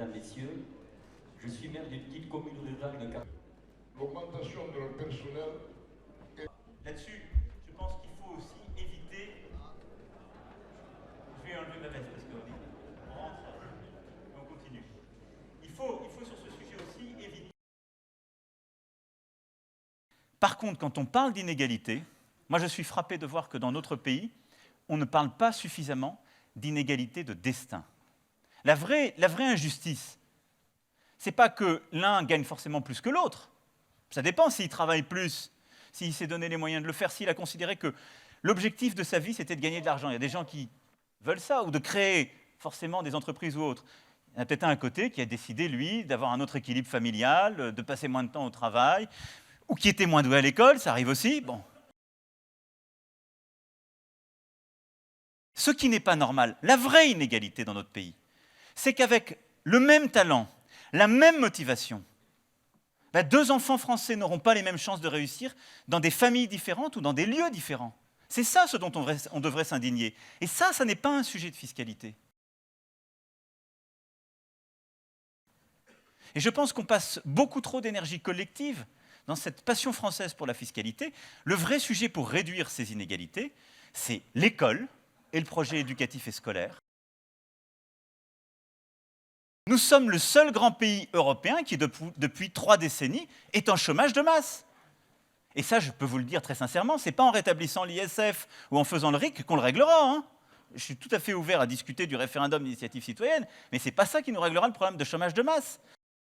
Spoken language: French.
mesdames, messieurs. Je suis maire d'une petite commune rurale de Cap. L'augmentation de leur personnel. Là-dessus, je pense qu'il faut aussi éviter. Je vais enlever ma veste parce qu'on rentre et on continue. Il faut sur ce sujet aussi éviter. Par contre, quand on parle d'inégalité, moi je suis frappé de voir que dans notre pays, on ne parle pas suffisamment d'inégalité de destin. La vraie injustice, ce n'est pas que l'un gagne forcément plus que l'autre. Ça dépend s'il travaille plus, s'il s'est donné les moyens de le faire, s'il a considéré que l'objectif de sa vie, c'était de gagner de l'argent. Il y a des gens qui veulent ça, ou de créer forcément des entreprises ou autres. Il y en a peut-être un à côté qui a décidé, lui, d'avoir un autre équilibre familial, de passer moins de temps au travail, ou qui était moins doué à l'école, ça arrive aussi. Bon. Ce qui n'est pas normal, la vraie inégalité dans notre pays, c'est qu'avec le même talent, la même motivation, deux enfants français n'auront pas les mêmes chances de réussir dans des familles différentes ou dans des lieux différents. C'est ça ce dont on devrait s'indigner. Et ça n'est pas un sujet de fiscalité. Et je pense qu'on passe beaucoup trop d'énergie collective dans cette passion française pour la fiscalité. Le vrai sujet pour réduire ces inégalités, c'est l'école et le projet éducatif et scolaire. Nous sommes le seul grand pays européen qui, depuis 3 décennies, est en chômage de masse. Et ça, je peux vous le dire très sincèrement, ce n'est pas en rétablissant l'ISF ou en faisant le RIC qu'on le réglera. Hein. Je suis tout à fait ouvert à discuter du référendum d'initiative citoyenne, mais ce n'est pas ça qui nous réglera le problème de chômage de masse.